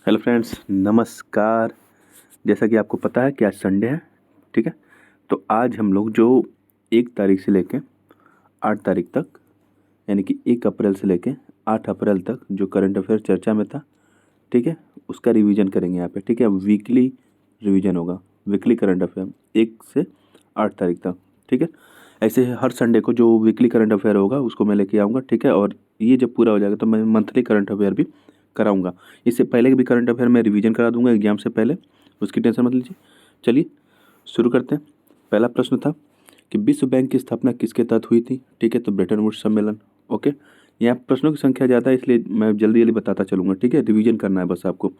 Hello friends, नमस्कार। जैसा कि आपको पता है कि आज संडे है, ठीक है। तो आज हम लोग जो 1 तारीख से लेके 8 तारीख तक, यानी कि 1 अप्रैल से लेके 8 अप्रैल तक जो करंट अफेयर चर्चा में था, ठीक है, उसका रिवीजन करेंगे यहाँ पे, ठीक है। वीकली रिवीजन होगा, वीकली करंट अफेयर 1 से 8 तारीख तक, ठीक है। ऐसे हर संडे को जो वीकली करंट अफेयर होगा उसको मैं लेके आऊँगा, ठीक है। और ये जब पूरा हो जाएगा तो मैं मंथली करंट अफेयर भी कराऊंगा। इससे पहले भी करंट अफेयर में रिवीजन करा दूंगा एग्जाम से पहले, उसकी टेंशन मत लीजिए। चलिए शुरू करते हैं। पहला प्रश्न था कि विश्व बैंक की स्थापना किसके तहत हुई थी, ठीक है। तो ब्रेटन वुड्स सम्मेलन। ओके, यहाँ प्रश्नों की संख्या ज़्यादा है इसलिए मैं जल्दी जल्दी बताता चलूँगा, ठीक है। रिवीजन करना है बस आपको।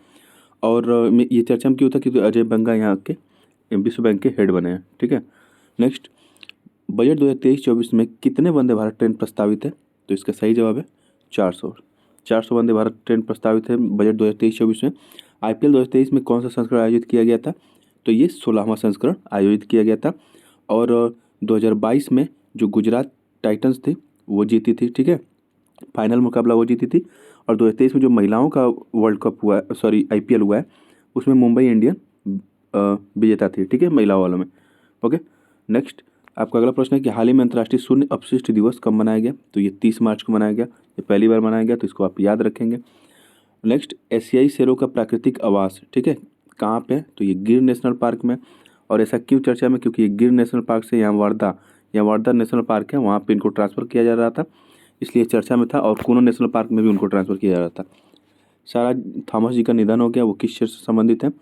और ये चर्चा में क्यों था कि अजय बंगा यहाँ के विश्व बैंक के हेड बने हैं, ठीक है। नेक्स्ट, बजट 2023-24 में कितने वंदे भारत ट्रेन प्रस्तावित है? तो इसका सही जवाब है 400 वंदे भारत ट्रेन प्रस्तावित है बजट 2023-24 में। आईपीएल 2023 में कौन सा संस्करण आयोजित किया गया था? तो ये 16वां संस्करण आयोजित किया गया था। और 2022 में जो गुजरात टाइटंस थी वो जीती थी, ठीक है। फाइनल मुकाबला वो जीती थी। और 2023 में जो महिलाओं का वर्ल्ड कप हुआ, सॉरी आईपीएल हुआ है, उसमें मुंबई इंडियन विजेता थी, ठीक है, महिलाओं वालों में। ओके। नेक्स्ट, आपका अगला प्रश्न है कि हाल ही में अंतर्राष्ट्रीय शून्य अपशिष्ट दिवस कब मनाया गया? तो ये 30 मार्च को मनाया गया। ये पहली बार मनाया गया, तो इसको आप याद रखेंगे। नेक्स्ट, एशियाई शेरों का प्राकृतिक आवास, ठीक है, कहाँ पे? तो ये गिर नेशनल पार्क में। और ऐसा क्यों चर्चा में? क्योंकि ये गिर नेशनल पार्क से यहाँ वारदा नेशनल पार्क है, वहाँ पे इनको ट्रांसफ़र किया जा रहा था, इसलिए चर्चा में था। और कूनो नेशनल पार्क में भी उनको ट्रांसफ़र किया जा रहा था। सारा थॉमस जी का निधन हो गया, वो किस क्षेत्र से संबंधित है?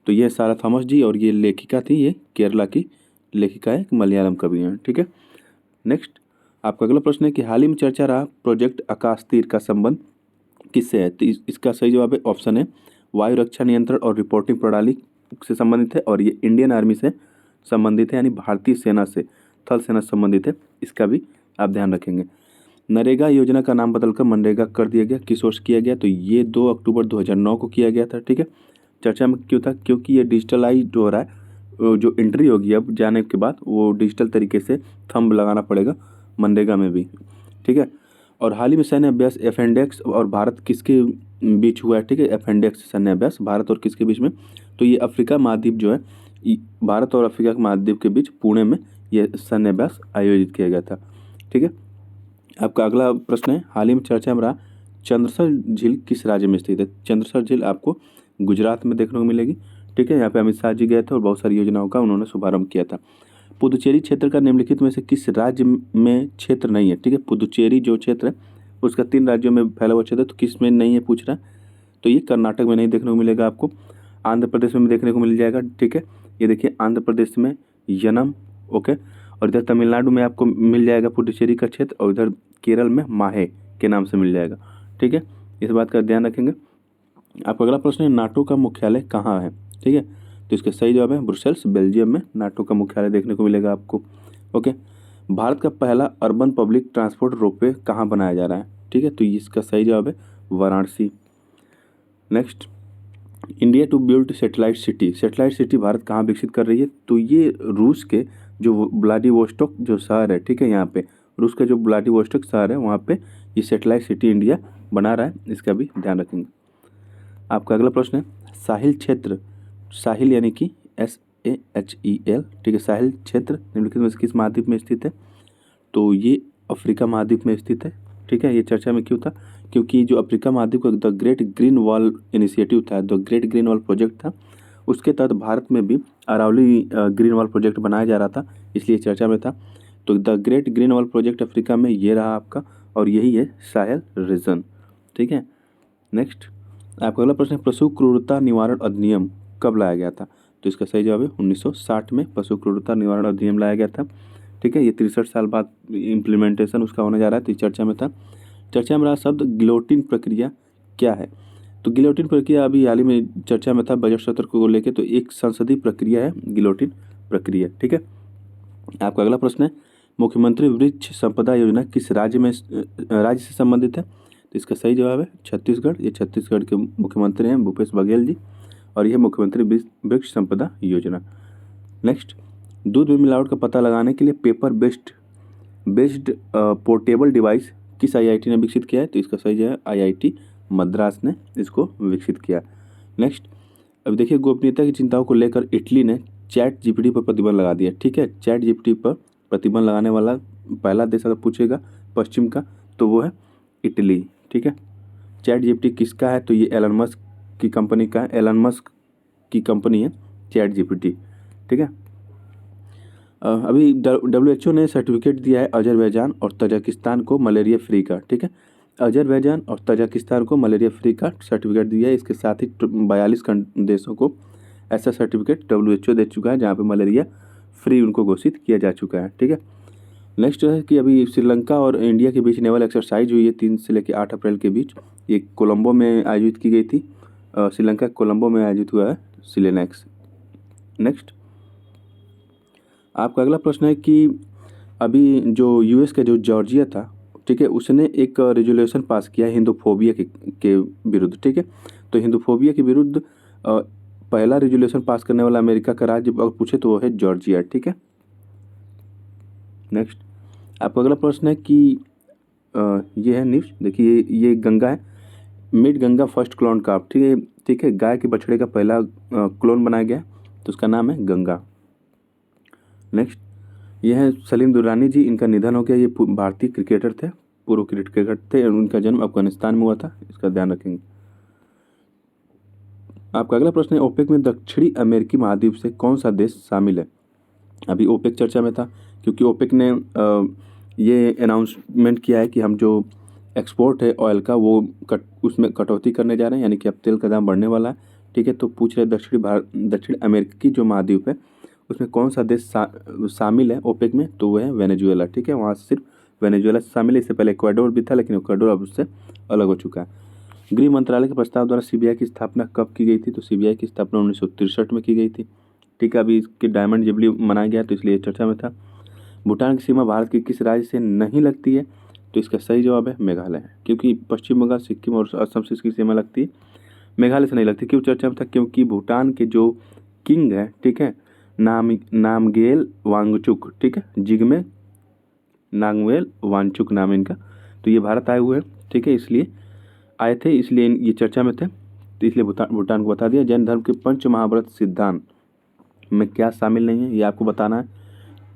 तो ये सारा थॉमस जी, और ये लेखिका थी, ये केरला की लेखिका है, मलयालम कवि हैं, ठीक है। नेक्स्ट, आपका अगला प्रश्न है कि हाल ही में चर्चा रहा प्रोजेक्ट आकाश तीर का संबंध किससे है? तो इसका सही जवाब है ऑप्शन है वायु रक्षा नियंत्रण और रिपोर्टिंग प्रणाली से संबंधित है। और ये इंडियन आर्मी से संबंधित है, यानी भारतीय सेना से, थल सेना से संबंधित है। इसका भी आप ध्यान रखेंगे। नरेगा योजना का नाम बदलकर मनरेगा कर दिया गया, किस वर्ष किया गया? तो ये 2 अक्टूबर 2009 को किया गया था, ठीक है। चर्चा में क्यों था? क्योंकि ये डिजिटलाइज्ड हो रहा है। जो एंट्री होगी अब जाने के बाद वो डिजिटल तरीके से थंब लगाना पड़ेगा मनरेगा में भी, ठीक है। और हाल ही में सैन्य अभ्यास एफेंडेक्स और भारत किसके बीच हुआ है, ठीक है। एफेंडेक्स सैन्य अभ्यास भारत और किसके बीच में? तो ये अफ्रीका महाद्वीप जो है, भारत और अफ्रीका महाद्वीप के बीच पुणे में ये सैन्य अभ्यास आयोजित किया गया था, ठीक है। आपका अगला प्रश्न है, हाल ही में चर्चा में रहा चंद्रसर झील किस राज्य में स्थित है? चंद्रसर झील आपको गुजरात में देखने को मिलेगी, ठीक है। यहाँ पे अमित शाह जी गए थे और बहुत सारी योजनाओं का उन्होंने शुभारंभ किया था। पुदुचेरी क्षेत्र का निम्नलिखित में से किस राज्य में क्षेत्र नहीं है, ठीक है। पुदुचेरी जो क्षेत्र है उसका 3 राज्यों में फैला हुआ क्षेत्र है, तो किस में नहीं है पूछ रहा है? तो ये कर्नाटक में नहीं देखने को मिलेगा आपको, आंध्र प्रदेश में भी देखने को मिल जाएगा, ठीक है। ये देखिए आंध्र प्रदेश में यनम, ओके। और इधर तमिलनाडु में आपको मिल जाएगा पुडुचेरी का क्षेत्र, और इधर केरल में माहे के नाम से मिल जाएगा, ठीक है। इस बात का ध्यान रखेंगे। आपका अगला प्रश्न है नाटो का मुख्यालय कहाँ है, ठीक है। तो इसका सही जवाब है ब्रुसेल्स, बेल्जियम में नाटो का मुख्यालय देखने को मिलेगा आपको, ओके। भारत का पहला अर्बन पब्लिक ट्रांसपोर्ट रोपवे कहाँ बनाया जा रहा है, ठीक है। तो इसका सही जवाब है Varanasi. Next, India to build satellite city Bharat कहाँ विकसित कर रही है? तो ये रूस के जो व्लादिवोस्टोक जो शहर है, ठीक है, यहाँ पे रूस का जो व्लादिवोस्टोक शहर है वहाँ पे ये सेटेलाइट सिटी इंडिया बना रहा है, इसका भी ध्यान रखेंगे। आपका अगला प्रश्न है साहिल क्षेत्र, साहिल यानी कि SAHEL, ठीक है, साहिल क्षेत्र निम्नलिखित में से किस महाद्वीप में स्थित है? तो ये अफ्रीका महाद्वीप में स्थित है, ठीक है। ये चर्चा में क्यों था? क्योंकि जो अफ्रीका महाद्वीप का the great green wall initiative था, the great green wall project था, उसके तहत भारत में भी अरावली ग्रीन वॉल प्रोजेक्ट बनाया जा रहा था, इसलिए चर्चा में था। तो the great green wall project Africa में ये रहा आपका, और यही है साहेल रीजन, ठीक है। नेक्स्ट, आपका अगला प्रश्न है पशु क्रूरता निवारण अधिनियम कब लाया गया था? तो इसका सही जवाब है 1960 में पशु क्रूरता निवारण अधिनियम लाया गया था, ठीक है। ये 63 साल बाद इम्प्लीमेंटेशन उसका होने जा रहा है, तो इस चर्चा में था। चर्चा में रहा शब्द गिलोटिन प्रक्रिया क्या है? तो गिलोटिन प्रक्रिया अभी हाल ही में चर्चा में था बजट सत्र को लेकर, तो एक संसदीय प्रक्रिया है गिलोटिन प्रक्रिया, ठीक है। आपका अगला प्रश्न है मुख्यमंत्री वृक्ष संपदा योजना किस राज्य से संबंधित है? तो इसका सही जवाब है छत्तीसगढ़। ये छत्तीसगढ़ के मुख्यमंत्री हैं भूपेश बघेल जी, और यह मुख्यमंत्री वृक्ष संपदा योजना। नेक्स्ट, दूध में मिलावट का पता लगाने के लिए पेपर बेस्ड पोर्टेबल डिवाइस किस IIT ने विकसित किया है? तो इसका सही जवाब है IIT मद्रास ने इसको विकसित किया। नेक्स्ट, अब देखिए गोपनीयता की चिंताओं को लेकर इटली ने चैट जीपीटी पर प्रतिबंध लगा दिया। ठीक है, चैट जीपीटी पर प्रतिबंध लगाने वाला पहला देश अगर पूछेगा पश्चिम का तो वो है इटली। ठीक है, चैट जीपीटी किसका है तो ये एलन मस्क की कंपनी का है। एलन मस्क की कंपनी है चैट जीपीटी। ठीक है, अभी WHO ने सर्टिफिकेट दिया है अजरबैजान और तजाकिस्तान को मलेरिया फ्री का। ठीक है, अजरबैजान और तजाकिस्तान को मलेरिया फ्री का सर्टिफिकेट दिया है। इसके साथ ही 42 देशों को ऐसा सर्टिफिकेट WHO दे चुका है जहाँ पे मलेरिया फ्री उनको घोषित किया जा चुका है। ठीक है, नेक्स्ट है कि अभी श्रीलंका और इंडिया के बीच नेवल एक्सरसाइज हुई है 3 से लेकर 8 अप्रैल के बीच। ये कोलंबो में आयोजित की गई थी। श्रीलंका कोलंबो में आयोजित हुआ है सिलेनेक्स। नेक्स्ट, आपका अगला प्रश्न है कि अभी जो यूएस का जो जॉर्जिया था, ठीक है, उसने एक रेजोल्यूशन पास किया है हिंदूफोबिया के विरुद्ध। ठीक है, तो हिंदूफोबिया के विरुद्ध पहला रेजोल्यूशन पास करने वाला अमेरिका का राज्य अगर पूछे तो वो है जॉर्जिया। ठीक है, नेक्स्ट, आपका अगला प्रश्न है कि ये है न्यूज़, देखिए ये गंगा है, मिड गंगा फर्स्ट क्लोन काफ। ठीक है, ठीक है, गाय के बछड़े का पहला क्लोन बनाया गया तो उसका नाम है गंगा। नेक्स्ट, ये है सलीम दुर्रानी जी, इनका निधन हो गया। ये भारतीय क्रिकेटर थे, पूर्व क्रिकेटर थे। उनका जन्म अफगानिस्तान में हुआ था, इसका ध्यान रखेंगे। आपका अगला प्रश्न है ओपेक में दक्षिणी अमेरिकी महाद्वीप से कौन सा देश शामिल है। अभी ओपेक चर्चा में था क्योंकि ओपेक ने ये अनाउंसमेंट किया है कि हम जो एक्सपोर्ट है ऑयल का वो उसमें कटौती करने जा रहे हैं, यानी कि अब तेल का दाम बढ़ने वाला है। ठीक है, तो पूछ रहे दक्षिण अमेरिका की जो महाद्वीप है उसमें कौन सा देश शामिल है ओपेक में, तो वो है वेनेजुएला। ठीक है, वहाँ सिर्फ वेनेजुएला शामिल है। इससे पहले इक्वाडोर भी था लेकिन इक्वाडोर अब उससे अलग हो चुका है। गृह मंत्रालय के प्रस्ताव द्वारा सीबीआई की स्थापना कब की गई थी, तो सीबीआई की स्थापना 1963 में की गई थी। ठीक है, अभी इसकी डायमंड जुबली मनाया गया तो इसलिए चर्चा में था। भूटान की सीमा भारत के किस राज्य से नहीं लगती है, तो इसका सही जवाब है मेघालय है, क्योंकि पश्चिम बंगाल, सिक्किम और असम से इसकी सीमा लगती है, मेघालय से नहीं लगती। क्यों चर्चा में था, क्योंकि भूटान के जो किंग है, ठीक है, नामग्येल वांगचुक, ठीक है, जिग्मे नामग्येल वांगचुक नाम है इनका, तो ये भारत आए हुए हैं। ठीक है, इसलिए आए थे, इसलिए ये चर्चा में थे, तो इसलिए भूटान को बता दिया। जैन धर्म के पंच महाव्रत सिद्धांत में क्या शामिल नहीं है, ये आपको बताना है।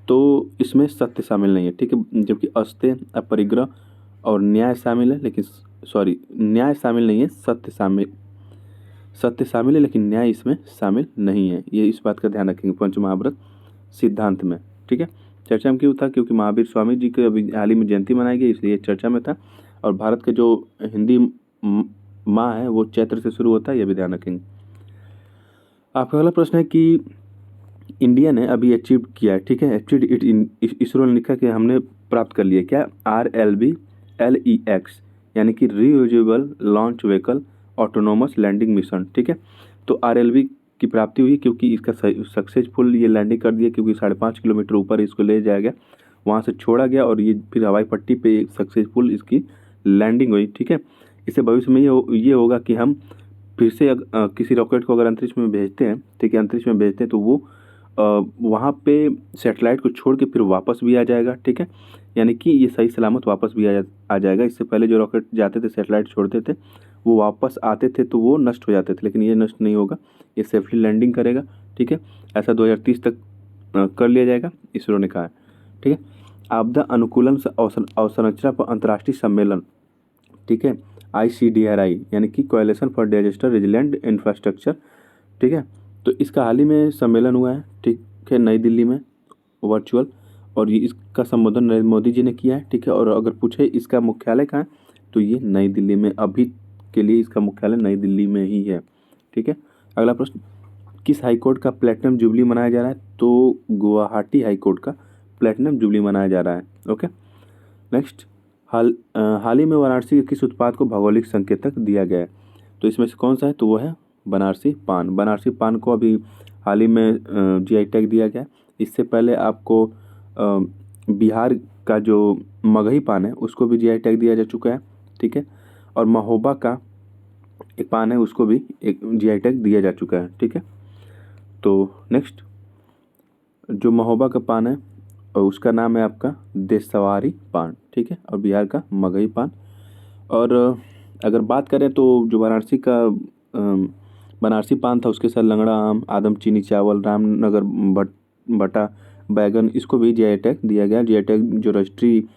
तो इसमें सत्य शामिल नहीं है। ठीक है, जबकि अस्तेय, अपरिग्रह और न्याय शामिल है, लेकिन सॉरी, न्याय शामिल नहीं है, सत्य शामिल है लेकिन न्याय इसमें शामिल नहीं है। ये इस बात का ध्यान रखेंगे पंच महाव्रत सिद्धांत में। ठीक है, चर्चा में क्यों था, क्योंकि महावीर स्वामी जी की अभी हाल ही में जयंती मनाई गई, इसलिए चर्चा में था। और भारत के जो हिंदी माह है वो चैत्र से शुरू होता है, ये भी ध्यान रखेंगे। आपका अगला प्रश्न है कि इंडिया ने अभी अचीव किया है, ठीक है, इसरो ने लिखा कि हमने प्राप्त कर लिया क्या, RLV-LEX, यानी कि reusable launch vehicle autonomous landing mission. ठीक है, तो RLV की प्राप्ति हुई क्योंकि इसका सक्सेसफुल ये लैंडिंग कर दिया, क्योंकि 5.5 किलोमीटर ऊपर इसको ले जाया गया, वहाँ से छोड़ा गया और ये फिर हवाई पट्टी पे सक्सेसफुल इसकी लैंडिंग हुई। ठीक है, इससे भविष्य में ये होगा कि हम फिर से किसी रॉकेट को अगर अंतरिक्ष में भेजते हैं, ठीक है, अंतरिक्ष में भेजते हैं तो वो वहाँ पे सैटेलाइट को छोड़ के फिर वापस भी आ जाएगा। ठीक है, यानी कि ये सही सलामत वापस भी आ जाएगा। इससे पहले जो रॉकेट जाते थे, सैटेलाइट छोड़ते थे, वो वापस आते थे तो वो नष्ट हो जाते थे, लेकिन ये नष्ट नहीं होगा, ये सेफली लैंडिंग करेगा। ठीक है, ऐसा 2030 तक कर लिया जाएगा, इसरो ने कहा है। ठीक है, आपदा अनुकूलन अवसंरचना पर अंतर्राष्ट्रीय सम्मेलन, ठीक है, ICDRI, यानी कि coalition for disaster resilient infrastructure. ठीक है, तो इसका हाल ही में सम्मेलन हुआ है, ठीक है, नई दिल्ली में वर्चुअल, और ये इसका संबोधन नरेंद्र मोदी जी ने किया है। ठीक है, और अगर पूछे इसका मुख्यालय कहाँ है तो ये नई दिल्ली में, अभी के लिए इसका मुख्यालय नई दिल्ली में ही है। ठीक है, अगला प्रश्न, किस हाईकोर्ट का प्लेटिनम जुबली मनाया जा रहा है, तो गुवाहाटी हाईकोर्ट का प्लेटिनम जुबली मनाया जा रहा है। ओके, नेक्स्ट, हाल ही में वाराणसी के किस उत्पाद को भौगोलिक संकेतक दिया गया है, तो इसमें से कौन सा है, तो वो है बनारसी पान। बनारसी पान को अभी हाल ही में GI टैग दिया गया। इससे पहले आपको बिहार का जो मगही पान है उसको भी GI टैग दिया जा चुका है। ठीक है, और महोबा का एक पान है उसको भी एक GI टैग दिया जा चुका है। ठीक है, तो नेक्स्ट, जो महोबा का पान है और उसका नाम है आपका देशवारी पान। ठीक है, और बिहार का मगही पान। और अगर बात करें तो जो वाराणसी का बनारसी पान था, उसके साथ लंगड़ा आम, आदम चीनी चावल, रामनगर भट्टा बैगन, इसको भी जीआई टैग दिया गया। जीआई टैग जो रजिस्ट्री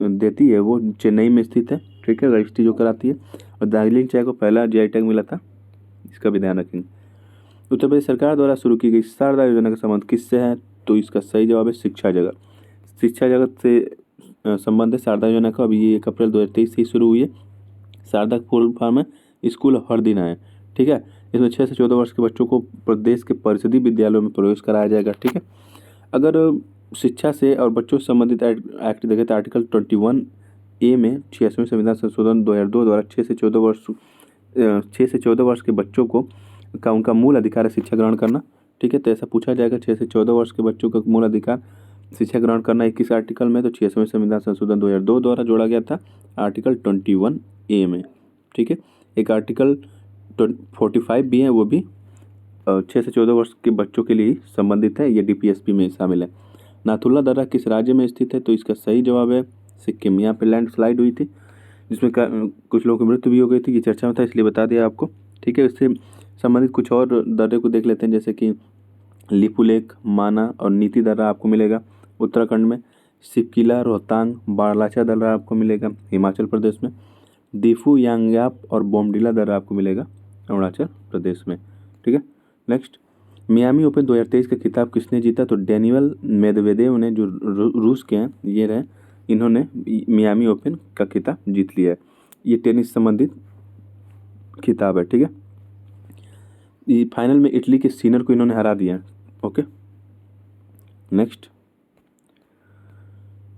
देती है वो चेन्नई में स्थित है, ठीक है, रजिस्ट्री जो कराती है। और दार्जिलिंग चाय को पहला जीआई टैग मिला था, इसका भी ध्यान रखेंगे। उत्तर प्रदेश सरकार द्वारा शुरू की गई शारदा योजना का संबंध किससे है? तो इसका सही जवाब है शिक्षा जगत। शिक्षा जगत से संबंध है शारदा योजना का। अभी ये 1 अप्रैल 2023 से ही शुरू हुई है। शारदा फुल फॉर्म है स्कूल हर दिन आए, ठीक है। इसमें 6 से 14 वर्ष के बच्चों को प्रदेश के परिषदीय विद्यालयों में प्रवेश कराया जाएगा, ठीक है। अगर शिक्षा से और बच्चों से संबंधित एक्ट देखें तो आर्टिकल 21A में 86वें संविधान संशोधन 2002 द्वारा 6 से 14 वर्ष के बच्चों को उनका मूल अधिकार है शिक्षा ग्रहण करना, ठीक है। तो ऐसा पूछा जाएगा 6 से 14 वर्ष के बच्चों का मूल अधिकार शिक्षा ग्रहण करना 21 आर्टिकल में, तो 86वें संविधान संशोधन 2002 द्वारा जोड़ा गया था आर्टिकल 21A में, ठीक है। एक आर्टिकल 45 भी है, वो भी 6 से 14 वर्ष के बच्चों के लिए ही संबंधित है, ये डीपीएसपी में शामिल है। नाथुला दर्रा किस राज्य में स्थित है? तो इसका सही जवाब है सिक्किम। यहाँ पे लैंडस्लाइड हुई थी जिसमें कुछ लोगों की मृत्यु भी हो गई थी, ये चर्चा में था इसलिए बता दिया आपको, ठीक है। इससे संबंधित कुछ और दर्रे को देख लेते हैं, जैसे कि लिपुलेख, माना और नीति दर्रा आपको मिलेगा उत्तराखंड में। सिपकिला, रोहतांग, बाड़लाचा दर्रा आपको मिलेगा हिमाचल प्रदेश में। दीफू, यांगयाप और बोमडिला दर्रा आपको मिलेगा अरुणाचल प्रदेश में, ठीक है। नेक्स्ट, मियामी ओपन 2023 का खिताब किसने जीता? तो डेनियल मेदवेदेव ने, जो रूस के हैं ये रहे, इन्होंने मियामी ओपन का खिताब जीत लिया है। ये टेनिस संबंधित खिताब है, ठीक है। ये फाइनल में इटली के सीनर को इन्होंने हरा दिया है, ओके। नेक्स्ट,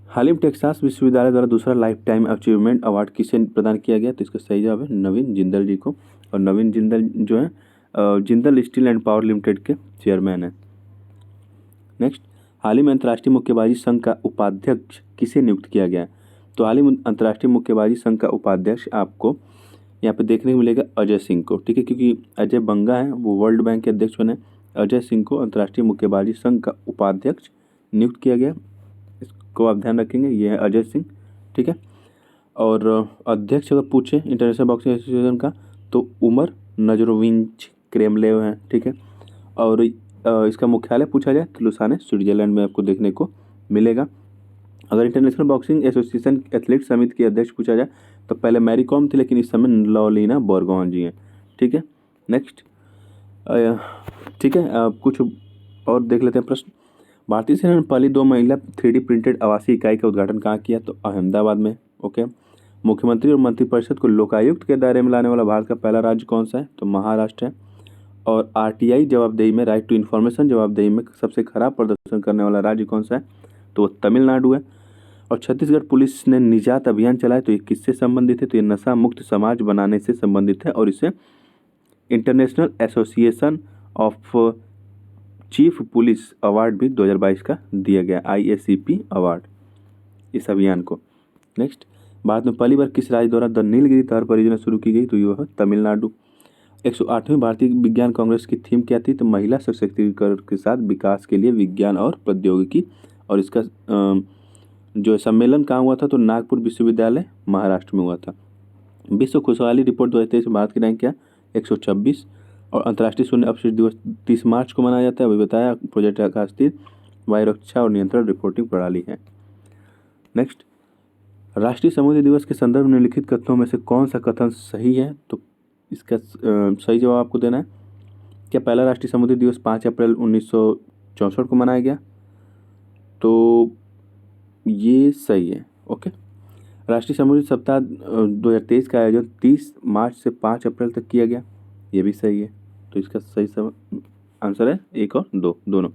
हाल ही में टेक्सास विश्वविद्यालय द्वारा दूसरा लाइफ टाइम अचीवमेंट अवार्ड किसे प्रदान किया गया? तो इसका सही जवाब है नवीन जिंदल जी को। और नवीन जिंदल जो है Jindal steel and power limited के चेयरमैन हैं। नेक्स्ट, हाल ही में अंतर्राष्ट्रीय मुक्केबाजी संघ का उपाध्यक्ष किसे नियुक्त किया गया है? तो हाल ही में अंतर्राष्ट्रीय मुक्केबाजी संघ का उपाध्यक्ष आपको यहाँ पे देखने को मिलेगा अजय सिंह को, ठीक है, क्योंकि अजय बंगा हैं वो वर्ल्ड बैंक के अध्यक्ष बने। अजय सिंह को अंतर्राष्ट्रीय मुक्केबाजी संघ का उपाध्यक्ष नियुक्त किया गया, इसको आप ध्यान रखेंगे, ये है अजय सिंह, ठीक है। और अध्यक्ष अगर पूछे इंटरनेशनल बॉक्सिंग एसोसिएशन का तो उमर नजरोविंच क्रेमलेव हैं, ठीक है। और इसका मुख्यालय पूछा जाए तो लुसाने स्विट्जरलैंड में आपको देखने को मिलेगा। अगर इंटरनेशनल बॉक्सिंग एसोसिएशन एथलीट समिति के अध्यक्ष पूछा जाए तो पहले मैरी कॉम थी, लेकिन इस समय लॉलिना बोरगोहान जी हैं, ठीक है। नेक्स्ट, ठीक है, कुछ और देख लेते हैं प्रश्न। भारतीय सेना ने पहली 2 महिला 3D प्रिंटेड आवासीय इकाई का उद्घाटन कहाँ किया? तो अहमदाबाद में, ओके। मुख्यमंत्री और मंत्रिपरिषद को लोकायुक्त के दायरे में लाने वाला भारत का पहला राज्य कौन सा है? तो महाराष्ट्र है। और आरटीआई जवाबदेही में, राइट टू इन्फॉर्मेशन जवाबदेही में सबसे खराब प्रदर्शन करने वाला राज्य कौन सा है? तो तमिलनाडु है। और छत्तीसगढ़ पुलिस ने निजात अभियान चलाया, तो ये किससे संबंधित है? तो ये नशा मुक्त समाज बनाने से संबंधित है और इसे international association of chief police award भी 2022 का दिया गया, IACP अवार्ड इस अभियान को। नेक्स्ट, भारत में पहली बार किस राज्य द्वारा द नीलगिरी तार परियोजना शुरू की गई? तो यह है तमिलनाडु। 108वीं भारतीय विज्ञान कांग्रेस की थीम क्या थी? तो महिला सशक्तिकरण के साथ विकास के लिए विज्ञान और प्रौद्योगिकी। और इसका जो सम्मेलन कहाँ हुआ था? तो नागपुर विश्वविद्यालय महाराष्ट्र में हुआ था। विश्व खुशहाली रिपोर्ट 2023 में भारत की रैंक क्या? 126। और अंतर्राष्ट्रीय शून्य अपशिष्ट दिवस 30 मार्च को मनाया जाता है, अभी बताया। प्रोजेक्ट आकाश तीर वायु रक्षा और नियंत्रण रिपोर्टिंग प्रणाली है। नेक्स्ट, राष्ट्रीय समुद्री दिवस के संदर्भ में निम्नलिखित कथनों में से कौन सा कथन सही है? तो इसका सही जवाब आपको देना है। क्या पहला राष्ट्रीय समुद्री दिवस 5 अप्रैल 1964 को मनाया गया? तो ये सही है, ओके। राष्ट्रीय समुद्री सप्ताह 2023 का आयोजन 30 मार्च से 5 अप्रैल तक किया गया, ये भी सही है। तो इसका सही आंसर है 1 और 2 दोनों।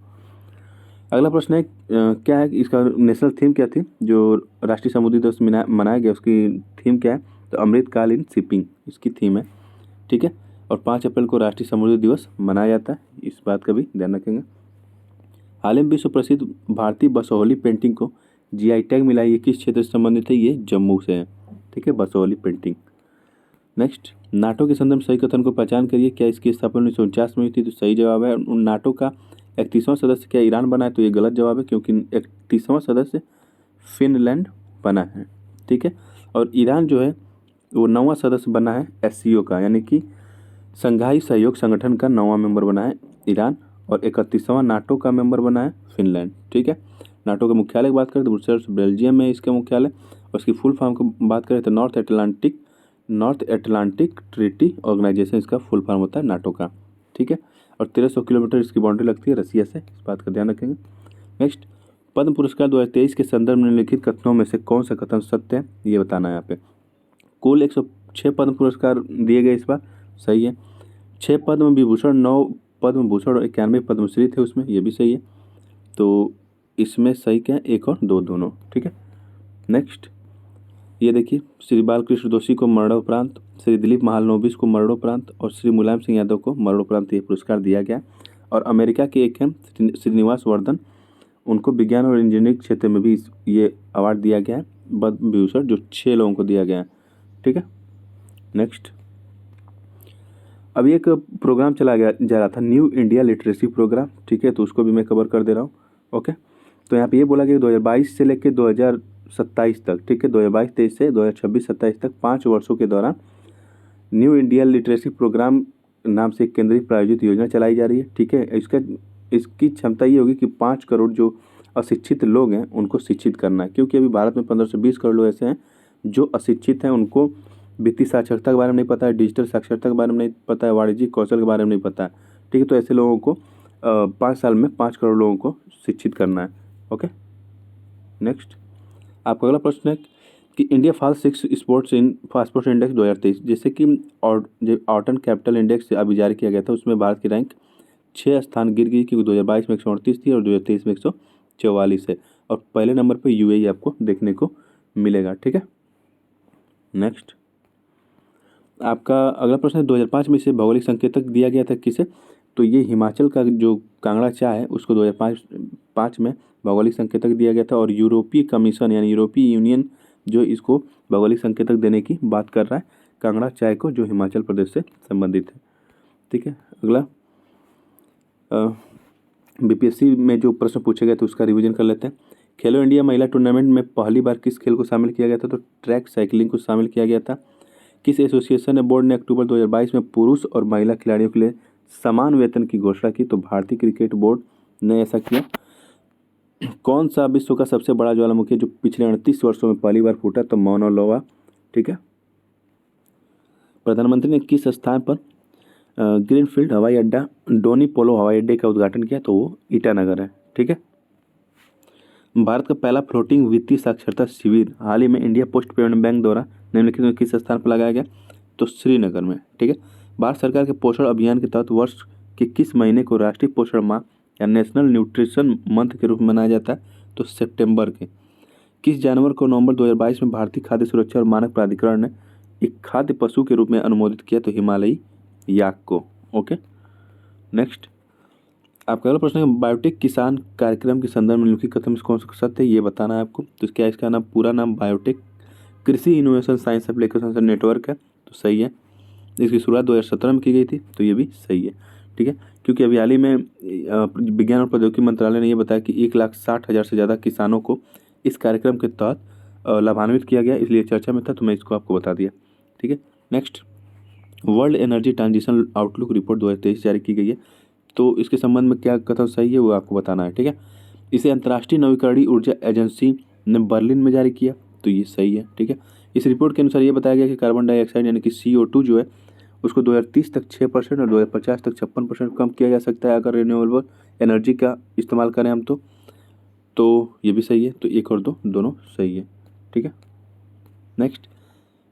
अगला प्रश्न है क्या है इसका नेशनल थीम क्या थी? जो राष्ट्रीय समुद्री दिवस मनाया गया उसकी थीम क्या है? तो अमृतकालीन शिपिंग इसकी थीम है, ठीक है। और 5 अप्रैल को राष्ट्रीय समुद्री दिवस मनाया जाता है, इस बात का भी ध्यान रखेंगे। हाल ही में विश्व प्रसिद्ध भारतीय बसोहली पेंटिंग को GI टैग मिला है, ये किस क्षेत्र से संबंधित है? ये जम्मू से है, ठीक है, बसोहली पेंटिंग। नेक्स्ट, नाटो के संदर्भ सही कथन को पहचान करिए। क्या इसकी स्थापना 1949 में हुई थी? तो सही जवाब है। नाटो का 31वां सदस्य क्या ईरान बना है? तो ये गलत जवाब है, क्योंकि 31वां सदस्य फिनलैंड बना है, ठीक है। और ईरान जो है वो 9वां सदस्य बना है SCO का, यानी कि संघाई सहयोग संगठन का 9वां मेंबर बना है ईरान, और 31वां नाटो का मेंबर बना है फिनलैंड। ठीक है, नाटो के मुख्यालय की बात करें तो ब्रुसेल्स बेल्जियम में इसके मुख्यालय, और इसकी फुल फॉर्म की बात करें तो नॉर्थ एटलांटिक ट्रीटी ऑर्गेनाइजेशन इसका फुल फॉर्म होता है नाटो का। ठीक है, और 1300 किलोमीटर इसकी बाउंड्री लगती है रसिया से, इस बात का ध्यान रखेंगे। नेक्स्ट, पद्म पुरस्कार 2023 के संदर्भ में निम्नलिखित कथनों में से कौन सा कथन सत्य है, ये बताना है यहाँ पे। कुल 106 पद्म पुरस्कार दिए गए इस बार, सही है। 6 पद्म विभूषण, 9 पद्म भूषण और 91 पद्मश्री थे उसमें, ये भी सही है। तो इसमें सही क्या है, 1 और 2 दोनों। ठीक है, नेक्स्ट ये देखिए, श्री बालकृष्ण दोषी को मरणोपरांत, श्री दिलीप महालनोबिस को मरणोपरांत और श्री मुलायम सिंह यादव को मरणोपरांत ये पुरस्कार दिया गया। और अमेरिका के एक हैं श्रीनिवास वर्धन, उनको विज्ञान और इंजीनियरिंग क्षेत्र में भी ये अवार्ड दिया गया है, पद्म विभूषण, जो 6 लोगों को दिया गया है। ठीक है, नेक्स्ट, अभी एक प्रोग्राम चला गया जा रहा था न्यू इंडिया लिटरेसी प्रोग्राम। ठीक है, तो उसको भी मैं कवर कर दे रहा हूँ। ओके, तो यहाँ पे ये बोला गया 2022 से लेकर 2027 तक, ठीक है, 2022-23 से 2026-27 तक 5 वर्षों के दौरान न्यू इंडिया लिटरेसी प्रोग्राम नाम से एक केंद्रीय प्रायोजित योजना चलाई जा रही है। ठीक है, इसकी क्षमता ये होगी कि 5 करोड़ जो अशिक्षित लोग हैं उनको शिक्षित करना है, क्योंकि अभी भारत में 15 से 20 करोड़ लोग ऐसे हैं जो अशिक्षित हैं, उनको वित्तीय साक्षरता के बारे में नहीं पता है, डिजिटल साक्षरता के बारे में नहीं पता है, वाणिज्यिक कौशल के बारे में नहीं पता है। ठीक है, तो ऐसे लोगों को 5 साल में 5 करोड़ लोगों को शिक्षित करना है। ओके, नेक्स्ट, आपका अगला प्रश्न है कि India falls 6 sports in fast food index 2023, जैसे कि ऑटन कैपिटल इंडेक्स अभी जारी किया गया था, उसमें भारत की रैंक 6 स्थान गिर गई, क्योंकि 2022 में 138 थी और 2023 में 144 है, और पहले नंबर पर यूएई आपको देखने को मिलेगा। ठीक है, नेक्स्ट, आपका अगला प्रश्न है 2005 में इसे भौगोलिक संकेतक दिया गया था किसे, तो ये हिमाचल का जो कांगड़ा चाय है उसको 2005 में भौगोलिक संकेतक दिया गया था, और यूरोपीय कमीशन यानी यूरोपीय यूनियन जो इसको भौगोलिक संकेतक देने की बात कर रहा है कांगड़ा चाय को, जो हिमाचल प्रदेश से संबंधित है। ठीक है, अगला बीपीएससी में जो प्रश्न पूछे गए थे उसका रिवीजन कर लेते हैं। खेलो इंडिया महिला टूर्नामेंट में पहली बार किस खेल को शामिल किया गया था, तो ट्रैक साइकिलिंग को शामिल किया गया था। किस एसोसिएशन ने बोर्ड ने अक्टूबर 2022 में पुरुष और महिला खिलाड़ियों के लिए समान वेतन की घोषणा की, तो भारतीय क्रिकेट बोर्ड ने ऐसा किया। कौन सा विश्व का सबसे बड़ा ज्वालामुखी जो पिछले 38 वर्षों में पहली बार फूटा, तो माउना लोआ। ठीक है, प्रधानमंत्री ने किस स्थान पर ग्रीनफील्ड हवाई अड्डा डोनी पोलो हवाई अड्डे का उद्घाटन किया, तो वो ईटानगर है। ठीक है, भारत का पहला फ्लोटिंग वित्तीय साक्षरता शिविर हाल ही में इंडिया पोस्ट पेमेंट बैंक द्वारा निम्नलिखित में किस स्थान पर लगाया गया, तो श्रीनगर में। ठीक है, भारत सरकार के पोषण अभियान के तहत वर्ष के किस महीने को राष्ट्रीय पोषण माह या नेशनल न्यूट्रिशन मंथ के रूप में मनाया जाता है, तो सितंबर के। किस जानवर को नवंबर 2022 में भारतीय खाद्य सुरक्षा और मानक प्राधिकरण ने एक खाद्य पशु के रूप में अनुमोदित किया, तो हिमालयी याक को। ओके, नेक्स्ट, आपका अगला प्रश्न है बायोटेक किसान कार्यक्रम के संदर्भ में निम्नलिखित कथन में कौन सा सत्य है, ये बताना है आपको। तो क्या इसका नाम पूरा नाम बायोटेक कृषि इनोवेशन साइंस एप्लीकेशन नेटवर्क है, तो सही है। इसकी शुरुआत 2017 में की गई थी, तो ये भी सही है। ठीक है, क्योंकि अभी हाल ही में विज्ञान और प्रौद्योगिकी मंत्रालय ने यह बताया कि 1,60,000 से ज़्यादा किसानों को इस कार्यक्रम के तहत लाभान्वित किया गया, इसलिए चर्चा में था, तो मैं इसको आपको बता दिया। ठीक है, next, world energy transition outlook report 2023 जारी की गई है, तो इसके संबंध में क्या कथन सही है वो आपको बताना है। ठीक है, इसे अंतर्राष्ट्रीय नवीकरणीय ऊर्जा एजेंसी ने बर्लिन में जारी किया, तो ये सही है। ठीक है, इस रिपोर्ट के अनुसार ये बताया गया कि कार्बन डाइऑक्साइड यानी कि CO2 जो है उसको 2030 तक 6% और 2050 तक 56% कम किया जा सकता है अगर रिन्यूएबल एनर्जी का इस्तेमाल करें हम तो ये भी सही है। तो 1 और 2 दोनों सही है। ठीक है, नेक्स्ट,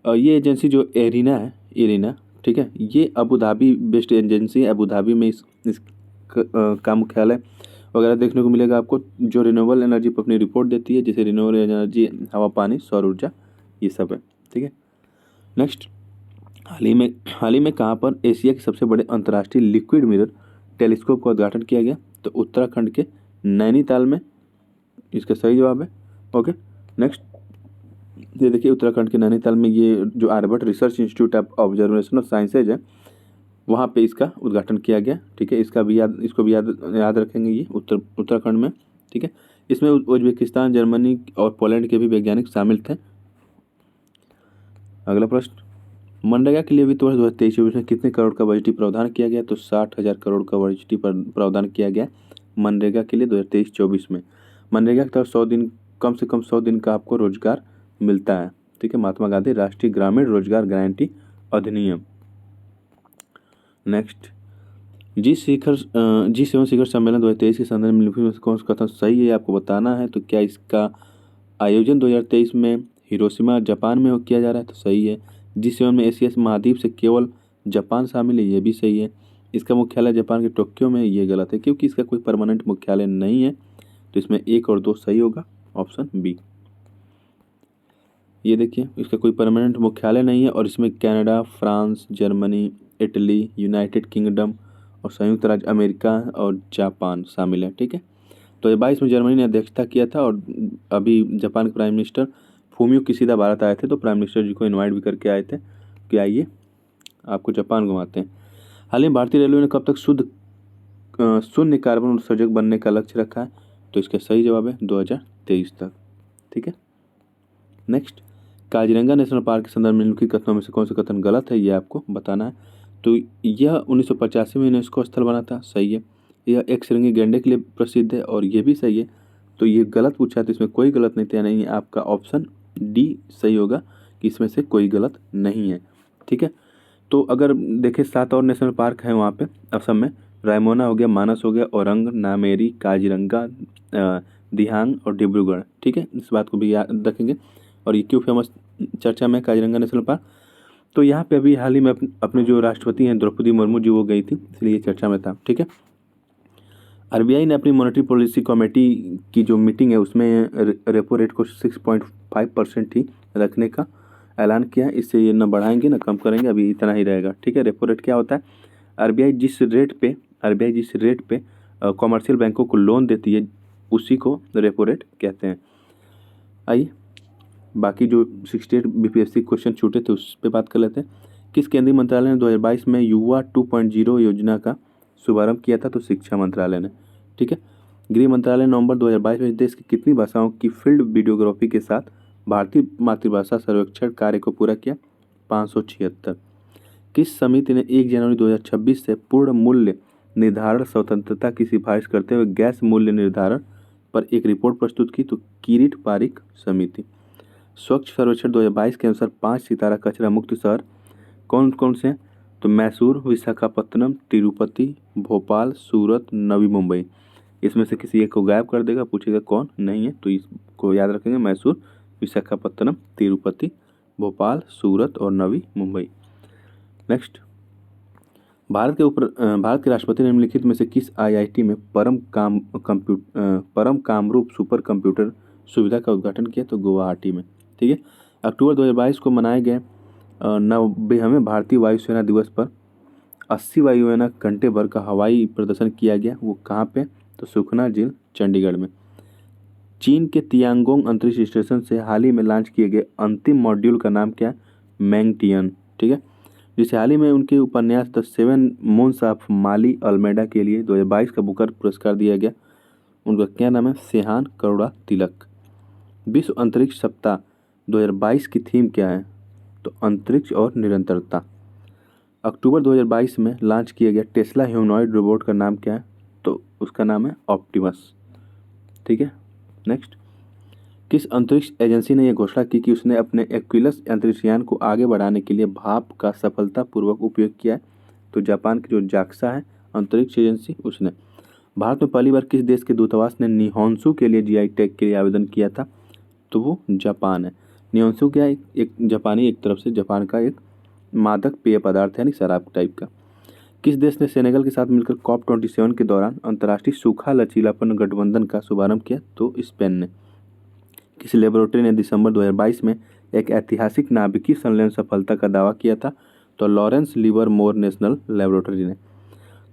ये एजेंसी जो एरिना, ठीक है, ये अबू धाबी बेस्ड एजेंसी है। अबू धाबी में इस का मुख्यालय वगैरह देखने को मिलेगा आपको, जो रिन्यूएबल एनर्जी पर अपनी रिपोर्ट देती है, जैसे रिन्यूएबल एनर्जी, हवा, पानी, सौर ऊर्जा, ये सब है। ठीक है, नेक्स्ट, हाल ही में कहाँ पर एशिया के सबसे बड़े अंतर्राष्ट्रीय लिक्विड मिरर टेलीस्कोप का उद्घाटन किया गया, तो उत्तराखंड के नैनीताल में, इसका सही जवाब है। ओके, नेक्स्ट, ये देखिए उत्तराखंड के नैनीताल में ये जो Aryabhatta research institute of observational sciences है वहाँ पे इसका उद्घाटन किया गया। ठीक है, इसको भी याद रखेंगे, ये उत्तराखंड में। ठीक है, इसमें उज्बेकिस्तान, जर्मनी और पोलैंड के भी वैज्ञानिक शामिल थे। अगला प्रश्न, मनरेगा के लिए वित्त वर्ष 2023-24 में कितने करोड़ का बजटीय प्रावधान किया गया? तो 60,000 करोड़ का बजटीय प्रावधान किया गया मनरेगा के लिए 2023-24 में। मनरेगा के तहत 100 दिन, कम से कम 100 दिन का आपको रोजगार मिलता है। ठीक है, महात्मा गांधी राष्ट्रीय ग्रामीण रोजगार गारंटी अधिनियम। नेक्स्ट, G7 शिखर सम्मेलन 2023 के संदर्भ में निम्नलिखित में से कौन सा कथन सही है आपको बताना है। तो क्या इसका आयोजन 2023 में हिरोशिमा जापान में किया जा रहा है? तो सही है। G7 में एशिया महाद्वीप से केवल जापान शामिल है, ये भी सही है। इसका मुख्यालय जापान के टोक्यो में है, ये गलत है क्योंकि इसका कोई परमानेंट मुख्यालय नहीं है। तो इसमें 1 और 2 सही होगा, ऑप्शन बी। ये देखिए, इसका कोई परमानेंट मुख्यालय नहीं है और इसमें Canada, France, Germany, Italy, United kingdom और संयुक्त राज्य अमेरिका और जापान शामिल है। ठीक है, तो 2022 में जर्मनी ने अध्यक्षता किया था और अभी जापान के prime minister Fumio Kishida Bharat आए थे, तो प्राइम मिनिस्टर जी को इनवाइट भी करके आए थे कि आइए आपको जापान घुमाते हैं। हाल ही में भारतीय रेलवे ने कब तक शून्य कार्बन उत्सर्जक बनने का लक्ष्य रखा है? तो इसका सही जवाब है 2023 तक। ठीक है, नेक्स्ट, काजीरंगा नेशनल पार्क के संदर्भ में निम्नलिखित कथनों में से कौन सा कथन गलत है, ये आपको बताना है। तो यह 1985 में यूनेस्को स्थल बना था, सही है। यह एक श्रृंगी गैंडे के लिए प्रसिद्ध है, और ये भी सही है। तो ये गलत पूछा है, तो इसमें कोई गलत नहीं था, नहीं आपका ऑप्शन डी सही होगा कि इसमें से कोई गलत नहीं है। ठीक है, तो अगर देखें 7 और नेशनल पार्क हैं वहाँ पे असम में, रायमोना हो गया, मानस हो गया, औरंग, नामेरी, काजीरंगा, दिहांग और डिब्रूगढ़। ठीक है, इस बात को भी याद रखेंगे। और ये क्यों फेमस चर्चा में काजीरंगा नेशनल पार्क? तो यहाँ पे अभी हाल ही में अपने जो राष्ट्रपति हैं द्रौपदी मुर्मू जी वो गई थी, इसलिए ये चर्चा में था। ठीक है, आरबीआई ने अपनी मॉनेटरी पॉलिसी कमेटी की जो मीटिंग है उसमें रेपो रेट को 6.5% ही रखने का ऐलान किया है। इससे ये न बढ़ाएंगे न कम करेंगे, अभी इतना ही रहेगा। ठीक है, रेपो रेट क्या होता है? आरबीआई जिस रेट पे कॉमर्शियल बैंकों को लोन देती है उसी को रेपो रेट कहते हैं। आइए बाकी जो 68 बीपीएससी क्वेश्चन छूटे थे उस पर बात कर लेते हैं। किस केंद्रीय मंत्रालय ने 2022 में युवा 2.0 योजना का शुभारंभ किया था? तो शिक्षा मंत्रालय ने। ठीक है, गृह मंत्रालय नवंबर 2022 में देश की कितनी भाषाओं की फील्ड वीडियोग्राफी के साथ भारतीय मातृभाषा सर्वेक्षण कार्य को पूरा किया? 576। किस समिति ने 1 जनवरी 2026 से पूर्ण मूल्य निर्धारण स्वतंत्रता की सिफारिश करते हुए गैस मूल्य निर्धारण पर एक रिपोर्ट प्रस्तुत की? तो किरीट पारिक समिति। स्वच्छ सर्वेक्षण 2022 के अनुसार 5 सितारा कचरा मुक्त शहर कौन कौन से हैं? तो मैसूर, विशाखापत्तनम, तिरुपति, भोपाल, सूरत, नवी मुंबई। इसमें से किसी एक को गायब कर देगा, पूछेगा कौन नहीं है, तो इसको याद रखेंगे, मैसूर, विशाखापत्तनम, तिरुपति, भोपाल, सूरत और नवी मुंबई। नेक्स्ट, भारत के राष्ट्रपति ने निम्नलिखित में से किस आईआईटी में परम कामरूप सुपर कंप्यूटर सुविधा का उद्घाटन किया? तो गुवाहाटी में। ठीक है, अक्टूबर 2022 को मनाए गए 90वें भारतीय वायुसेना दिवस पर 80 वायुसेना घंटे भर का हवाई प्रदर्शन किया गया, वो कहाँ पे? तो सुखना झील, चंडीगढ़ में। चीन के तियांगोंग अंतरिक्ष स्टेशन से हाल ही में लॉन्च किए गए अंतिम मॉड्यूल का नाम क्या है? मैंगटियन। ठीक है, जिसे हाल ही में उनके उपन्यास the 7 moons of Maali Almeida के लिए 2022 का बुकर पुरस्कार दिया गया। उनका क्या नाम है? सेहान करुणा तिलक। विश्व अंतरिक्ष सप्ताह 2022 की थीम क्या है? तो अंतरिक्ष और निरंतरता। अक्टूबर 2022 में लॉन्च किया गया टेस्ला ह्यूमनॉइड रोबोट का नाम क्या है? तो उसका नाम है ऑप्टिमस। ठीक है, नेक्स्ट, किस अंतरिक्ष एजेंसी ने यह घोषणा की कि उसने अपने एक्विलस अंतरिक्षयान को आगे बढ़ाने के लिए भाप का सफलतापूर्वक उपयोग किया है? तो जापान की जो जाक्सा है अंतरिक्ष एजेंसी, उसने। भारत में पहली बार किस देश के दूतावास ने निहोंसू के लिए जीआई टैग के लिए आवेदन किया था? तो वो जापान है। निहोंसू क्या है? एक जापानी, एक तरफ से जापान का एक मादक पेय पदार्थ है, यानी शराब टाइप का। किस देश ने सेनेगल के साथ मिलकर COP27 के दौरान अंतर्राष्ट्रीय सूखा लचीलापन गठबंधन का शुभारंभ किया? तो स्पेन ने। किस लेबोरेटरी ने दिसंबर 2022 में एक ऐतिहासिक नाभिकीय संलयन सफलता का दावा किया था? तो लॉरेंस लिवरमोर नेशनल लेबोरेटरी ने।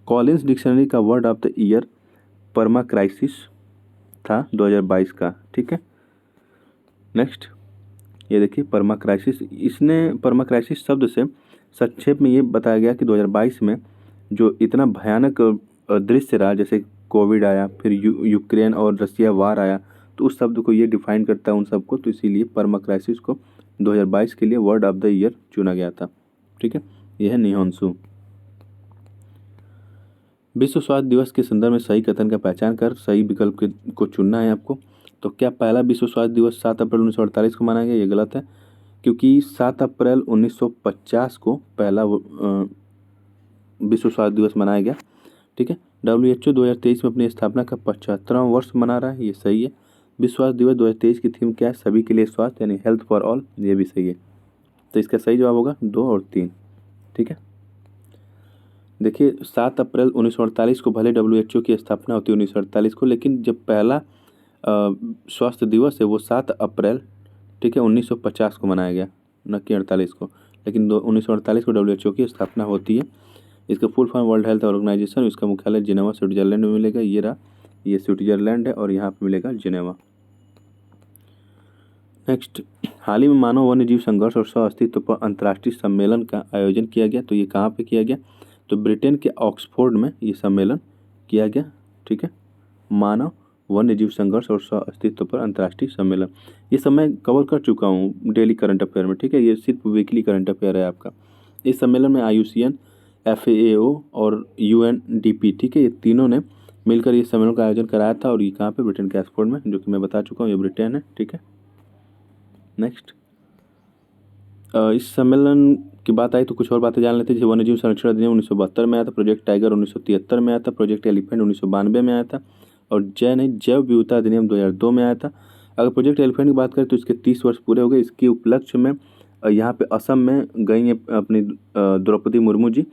कॉलिंस डिक्शनरी का word of the year permacrisis था 2022 का। ठीक है, नेक्स्ट, ये देखिए परमा क्राइसिस शब्द से संक्षेप में ये बताया गया कि 2022 में जो इतना भयानक दृश्य रहा, जैसे कोविड आया, फिर यूक्रेन और रसिया वार आया, तो उस शब्द को ये डिफाइन करता है उन सबको, तो इसीलिए परमा क्राइसिस को 2022 के लिए वर्ड ऑफ द ईयर चुना गया था। ठीक है, यह है निहोन्सु। विश्व स्वास्थ्य दिवस के संदर्भ में सही कथन का पहचान कर सही विकल्प को चुनना है आपको। तो क्या पहला विश्व स्वास्थ्य दिवस 7 अप्रैल 1948 को मनाया गया? ये गलत है, क्योंकि 7 अप्रैल 1950 को पहला विश्व स्वास्थ्य दिवस मनाया गया। ठीक है, WHO 2023 में अपनी स्थापना का 75वां वर्ष मना रहा है, ये सही है। विश्व स्वास्थ्य दिवस 2023 की थीम क्या है? सभी के लिए स्वास्थ्य, यानी हेल्थ फॉर ऑल, ये भी सही है। तो इसका सही जवाब होगा 2 और 3। ठीक है, देखिए 7 अप्रैल 1948 को भले WHO की स्थापना होती है 1948 को, लेकिन जब पहला स्वास्थ्य दिवस है वो 7 अप्रैल, ठीक है, 1950 को मनाया गया, न कि 48 को। लेकिन 1948 को WHO की स्थापना होती है। इसका full form world health organisation, इसका मुख्यालय जिनेवा स्विट्जरलैंड में मिलेगा। ये रहा, ये स्विट्जरलैंड है और यहाँ पे मिलेगा जिनेवा। नेक्स्ट, हाल ही में मानव वन्य जीव संघर्ष और सह अस्तित्व पर अंतर्राष्ट्रीय सम्मेलन का आयोजन किया गया। तो ये कहाँ पे किया गया? तो ब्रिटेन के ऑक्सफोर्ड में ये सम्मेलन किया गया। ठीक है, मानव वन्य जीव संघर्ष और सह अस्तित्व पर अंतर्राष्ट्रीय सम्मेलन। ये सब मैं कवर कर चुका हूँ डेली करंट अफेयर में। ठीक है, ये सिर्फ वीकली करंट अफेयर है आपका। इस सम्मेलन में IUCN, FAO और UNDP, ठीक है, ये तीनों ने मिलकर ये सम्मेलन का आयोजन कराया था। और ये कहाँ पे? ब्रिटेन के ऑक्सफोर्ड में, जो कि मैं बता चुका हूँ, ये ब्रिटेन है। ठीक है, नेक्स्ट, इस सम्मेलन की बात आई तो कुछ और बातें जान लेते हैं। जैसे वन्यजीव संरक्षण अधिनियम 1972 में आया था, प्रोजेक्ट टाइगर 1973 में आया था, प्रोजेक्ट एलिफेंट 1992 में आया था, और जैव विविधता अधिनियम 2002 में आया था। अगर प्रोजेक्ट एलिफेंट की बात करें तो इसके 30 वर्ष पूरे हो गए। इसके उपलक्ष्य में यहाँ पे असम में गई हैं अपनी द्रौपदी मुर्मू जी,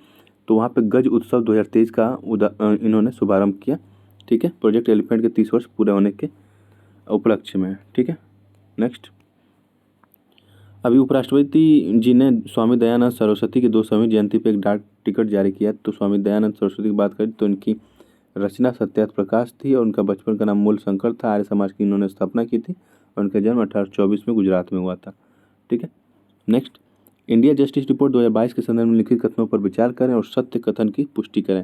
तो वहाँ पे गज उत्सव 2023 का इन्होंने शुभारंभ किया। ठीक है, प्रोजेक्ट एलिफेंट के 30 वर्ष पूरे होने के उपलक्ष्य में। ठीक है, नेक्स्ट, अभी उपराष्ट्रपति जी ने स्वामी दयानंद सरस्वती की 200वीं जयंती पर एक डाक टिकट जारी किया। तो स्वामी दयानंद सरस्वती की बात करें तो इनकी रचना सत्यार्थ प्रकाश थी और उनका बचपन का नाम मूल शंकर था। आर्य समाज की इन्होंने स्थापना की थी और उनका जन्म 1824 में गुजरात में हुआ था। ठीक है, नेक्स्ट, इंडिया जस्टिस रिपोर्ट 2022 के संदर्भ में लिखित कथनों पर विचार करें और सत्य कथन की पुष्टि करें।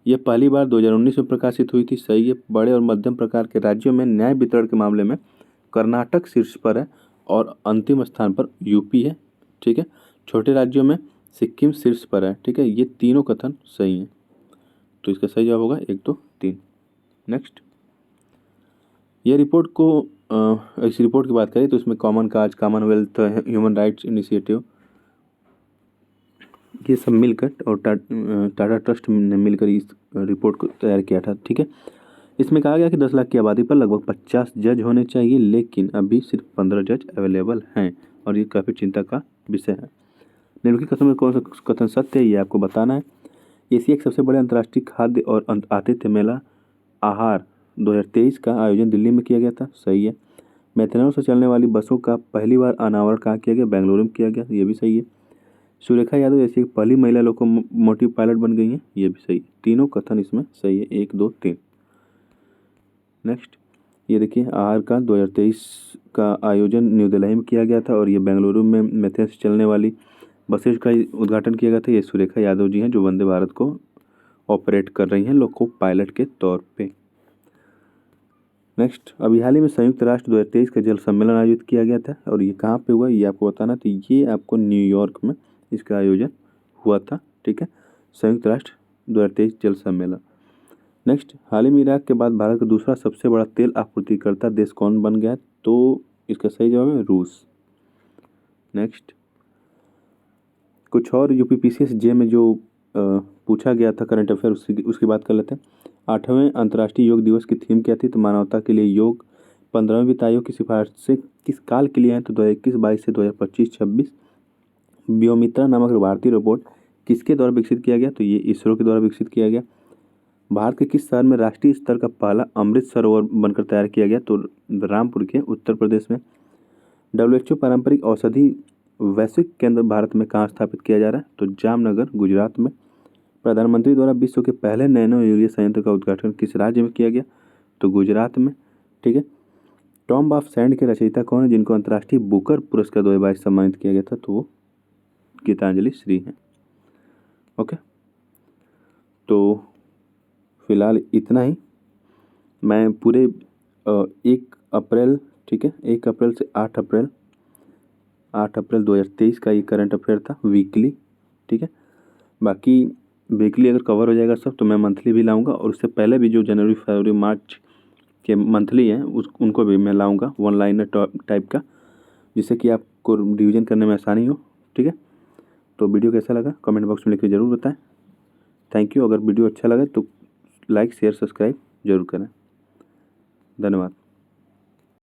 यह पहली बार 2019 में प्रकाशित हुई थी। सही है, बड़े और मध्यम प्रकार के राज्यों में न्याय वितरण के मामले में कर्नाटक शीर्ष पर है और अंतिम स्थान पर यूपी है। ठीक है, छोटे राज्यों में सिक्किम शीर्ष पर है। ठीक है, ये तीनों कथन सही हैं। तो इसका सही जवाब होगा 1, 2, 3। नेक्स्ट, ये रिपोर्ट को इस रिपोर्ट की बात करें तो इसमें common cause, Commonwealth, human rights initiative, ये सब मिलकर और टाटा ट्रस्ट ने मिलकर इस रिपोर्ट को तैयार किया था। ठीक है, इसमें कहा गया कि 10 लाख की आबादी पर लगभग 50 जज होने चाहिए, लेकिन अभी सिर्फ 15 जज अवेलेबल हैं और ये काफ़ी चिंता का विषय है। निम्नलिखित कथन में कौन सा कथन सत्य है, ये आपको बताना है। एशिया के सबसे बड़े अंतर्राष्ट्रीय खाद्य और आतिथ्य मेला आहार 2023 का आयोजन दिल्ली में किया गया था। सही है। मेथनॉल से चलने वाली बसों का पहली बार अनावरण कहाँ किया गया? बेंगलुरु में किया गया, ये भी सही है। सुरेखा यादव एशिया की पहली महिला लोकोमोटिव पायलट बन गई हैं, ये भी सही। तीनों कथन इसमें सही है, 1, 2, 3। नेक्स्ट, ये देखिए आहार का 2023 का आयोजन न्यू दिल्ली में किया गया था और ये बेंगलुरु में मेथेन से चलने वाली बसेज का उद्घाटन किया गया था। ये सुरेखा यादव जी हैं जो वंदे भारत को ऑपरेट कर रही हैं लोको पायलट के तौर पे। नेक्स्ट, अभी हाल ही में संयुक्त राष्ट्र 2023 का जल सम्मेलन आयोजित किया गया था और ये कहाँ पे हुआ ये आपको बताना। तो ये आपको न्यूयॉर्क में इसका आयोजन हुआ था। ठीक है, संयुक्त राष्ट्र 2023 जल सम्मेलन। नेक्स्ट, हाल ही में इराक के बाद भारत का दूसरा सबसे बड़ा तेल आपूर्तिकर्ता देश कौन बन गया? तो इसका सही जवाब है रूस। नेक्स्ट, कुछ और UPPCS जे में जो पूछा गया था करंट अफेयर उसकी बात कर लेते हैं। 8वें अंतर्राष्ट्रीय योग दिवस की थीम क्या थी? तो मानवता के लिए योग। 15वें वित्त आयोग की सिफारिश से किस काल के लिए है? तो 2021-22 से 2025-26। व्योमित्रा नामक भारतीय रोबोट किसके द्वारा विकसित किया गया? तो ये इसरो के द्वारा विकसित किया गया। भारत के किस शहर में राष्ट्रीय स्तर का पहला अमृत सरोवर बनकर तैयार किया गया? तो रामपुर के उत्तर प्रदेश में। WHO पारंपरिक औषधि वैश्विक केंद्र भारत में कहाँ स्थापित किया जा रहा है? तो जामनगर गुजरात में। प्रधानमंत्री द्वारा विश्व के पहले नैनो यूरिया संयंत्र का उद्घाटन किस राज्य में किया गया? तो गुजरात में। ठीक है, टॉम्ब ऑफ सैंड के रचयिता कौन है जिनको अंतर्राष्ट्रीय बुकर पुरस्कार 2022 सम्मानित किया गया था? तो वो गीतांजलि श्री हैं। ओके, तो फिलहाल इतना ही। मैं पूरे 1 अप्रैल, ठीक है, 1 अप्रैल से 8 अप्रैल 2023 का ये करंट अफेयर था वीकली। ठीक है। बाकी वीकली अगर कवर हो जाएगा सब तो मैं मंथली भी लाऊंगा, और उससे पहले भी जो जनवरी फरवरी मार्च के मंथली हैं उनको भी मैं लाऊंगा वन लाइनर टाइप का, जिससे कि आपको रिवीजन करने में आसानी हो। ठीक है। तो वीडियो कैसा लगा कमेंट बॉक्स में लिख के ज़रूर बताएं। Thank you. अगर वीडियो अच्छा लगा तो लाइक शेयर सब्सक्राइब जरूर करें। धन्यवाद।